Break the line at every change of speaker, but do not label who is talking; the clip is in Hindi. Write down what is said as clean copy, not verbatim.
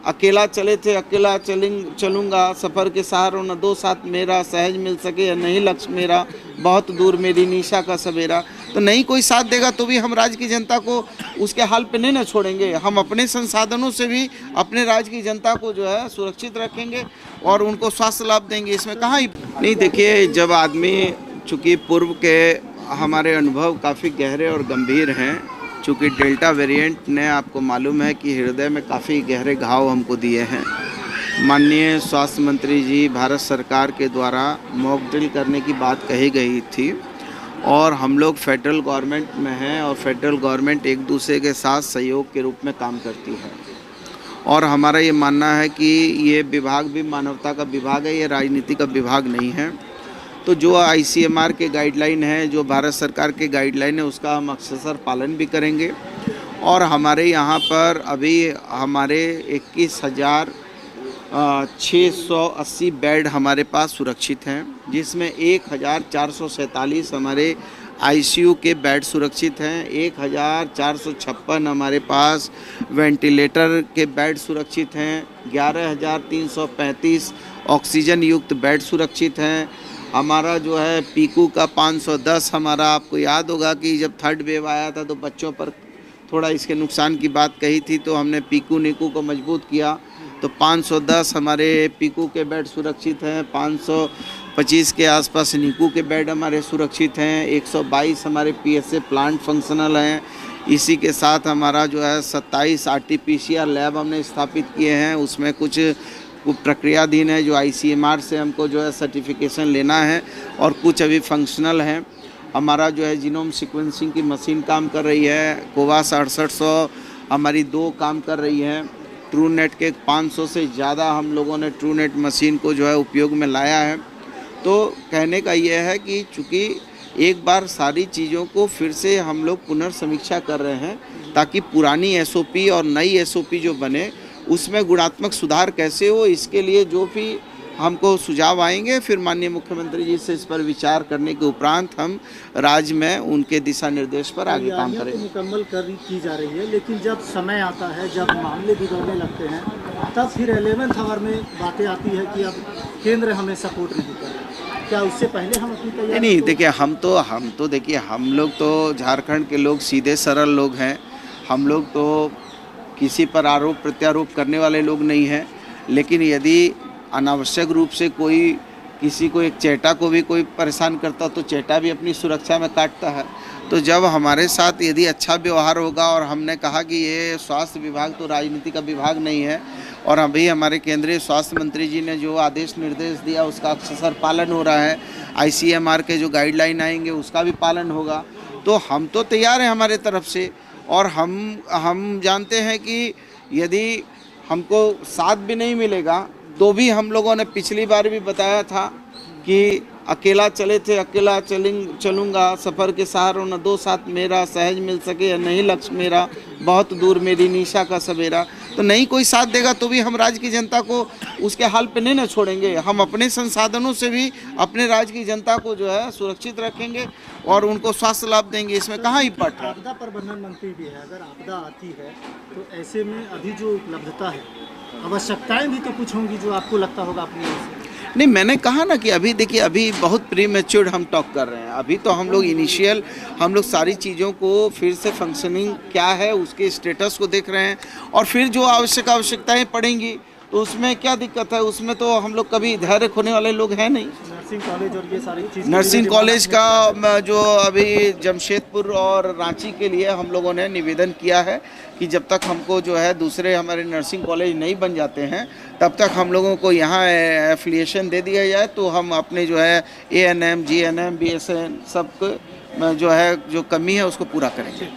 अकेला चले थे अकेला चलूँगा, सफ़र के सहारों न दो साथ मेरा, सहज मिल सके या नहीं लक्ष्य मेरा, बहुत दूर मेरी निशा का सवेरा। तो नहीं कोई साथ देगा तो भी हम राज्य की जनता को उसके हाल पे नहीं ना छोड़ेंगे। हम अपने संसाधनों से भी अपने राज्य की जनता को जो है सुरक्षित रखेंगे और उनको स्वास्थ्य लाभ देंगे। इसमें कहाँ ही नहीं। देखिए, जब आदमी, चूँकि पूर्व के हमारे अनुभव काफ़ी गहरे और गंभीर हैं, चूँकि डेल्टा वेरिएंट ने, आपको मालूम है कि हृदय में काफ़ी गहरे घाव हमको दिए हैं। माननीय स्वास्थ्य मंत्री जी, भारत सरकार के द्वारा मॉक ड्रिल करने की बात कही गई थी और हम लोग फेडरल गवर्नमेंट में हैं और फेडरल गवर्नमेंट एक दूसरे के साथ सहयोग के रूप में काम करती है और हमारा ये मानना है कि ये विभाग भी मानवता का विभाग है, ये राजनीति का विभाग नहीं है। तो जो ICMR के गाइडलाइन है, जो भारत सरकार के गाइडलाइन है, उसका हम अक्सर पालन भी करेंगे और हमारे यहाँ पर अभी हमारे 21,680 बेड हमारे पास सुरक्षित हैं, जिसमें 1,447 हमारे ICU के बेड सुरक्षित हैं, 1,456 हमारे पास वेंटिलेटर के बेड सुरक्षित हैं, 11,335 ऑक्सीजन युक्त बेड सुरक्षित हैं। हमारा जो है पीकू का 510, हमारा आपको याद होगा कि जब थर्ड वेव आया था तो बच्चों पर थोड़ा इसके नुकसान की बात कही थी, तो हमने पीकू नीकू को मजबूत किया। तो 510 हमारे पीकू के बेड सुरक्षित हैं, 525 के आसपास नीकू के बेड हमारे सुरक्षित हैं, 122 हमारे PSA प्लांट फंक्शनल हैं। इसी के साथ हमारा जो है 27 RT-PCR लैब हमने स्थापित किए हैं, उसमें कुछ प्रक्रियाधीन है जो ICMR से हमको जो है सर्टिफिकेशन लेना है और कुछ अभी फंक्शनल हैं। हमारा जो है जीनोम सीक्वेंसिंग की मशीन काम कर रही है, कोवा 6800 हमारी 2 काम कर रही है, ट्रूनेट के 500 से ज़्यादा हम लोगों ने ट्रूनेट मशीन को जो है उपयोग में लाया है। तो कहने का ये है कि चूँकि एक बार सारी चीज़ों को फिर से हम लोग पुनर्समीक्षा कर रहे हैं ताकि पुरानी SOP और नई SOP जो बने उसमें गुणात्मक सुधार कैसे हो, इसके लिए जो भी हमको सुझाव आएंगे फिर माननीय मुख्यमंत्री जी से इस पर विचार करने के उपरांत हम राज्य में उनके दिशा निर्देश पर आगे काम करेंगे।
मुकम्मल की जा रही है, लेकिन जब समय आता है, जब मामले बिगड़ने लगते हैं, तब फिर 11th आवर में बातें आती है कि अब केंद्र हमें सपोर्ट नहीं कर रहा। क्या उससे पहले हम अपनी तैयारी?
नहीं, देखिए हम तो देखिए हम लोग तो झारखंड के लोग सीधे सरल लोग हैं। हम लोग तो किसी पर आरोप प्रत्यारोप करने वाले लोग नहीं हैं, लेकिन यदि अनावश्यक रूप से कोई किसी को, एक चेटा को भी कोई परेशान करता तो चेटा भी अपनी सुरक्षा में काटता है। तो जब हमारे साथ यदि अच्छा व्यवहार होगा, और हमने कहा कि ये स्वास्थ्य विभाग तो राजनीति का विभाग नहीं है और अभी हमारे केंद्रीय स्वास्थ्य मंत्री जी ने जो आदेश निर्देश दिया उसका अक्सर पालन हो रहा है, ICMR के जो गाइडलाइन आएंगे उसका भी पालन होगा। तो हम तो तैयार हैं हमारे तरफ से, और हम जानते हैं कि यदि हमको साथ भी नहीं मिलेगा तो भी हम लोगों ने पिछली बार भी बताया था कि अकेला चले थे अकेला चलूँगा, सफ़र के सहारों न दो साथ मेरा, सहज मिल सके या नहीं लक्ष्य मेरा, बहुत दूर मेरी निशा का सवेरा। तो नहीं कोई साथ देगा तो भी हम राज्य की जनता को उसके हाल पे नहीं ना छोड़ेंगे। हम अपने संसाधनों से भी अपने राज्य की जनता को जो है सुरक्षित रखेंगे और उनको स्वास्थ्य लाभ देंगे। इसमें कहाँ ही पट है।
आपदा प्रबंधन मंत्री भी है, अगर आपदा आती है तो ऐसे में अभी जो उपलब्धता है, आवश्यकताएं भी तो कुछ होंगी जो आपको लगता होगा अपनी ओर से।
नहीं, मैंने कहा ना कि अभी देखिए, अभी बहुत प्रीमेच्योर हम टॉक कर रहे हैं। अभी तो हम लोग इनिशियल सारी चीज़ों को फिर से फंक्शनिंग क्या है उसके स्टेटस को देख रहे हैं और फिर जो आवश्यकताएं पड़ेंगी तो उसमें क्या दिक्कत है। उसमें तो हम लोग कभी धैर्य खोने वाले लोग हैं नहीं।
नर्सिंग कॉलेज और ये सारी चीज़,
नर्सिंग कॉलेज का जो अभी जमशेदपुर और रांची के लिए हम लोगों ने निवेदन किया है कि जब तक हमको जो है दूसरे हमारे नर्सिंग कॉलेज नहीं बन जाते हैं तब तक हम लोगों को यहाँ एफिलिएशन दे दिया जाए, तो हम अपने जो है ANM, GNM, BSN सब जो है जो कमी है उसको पूरा करेंगे।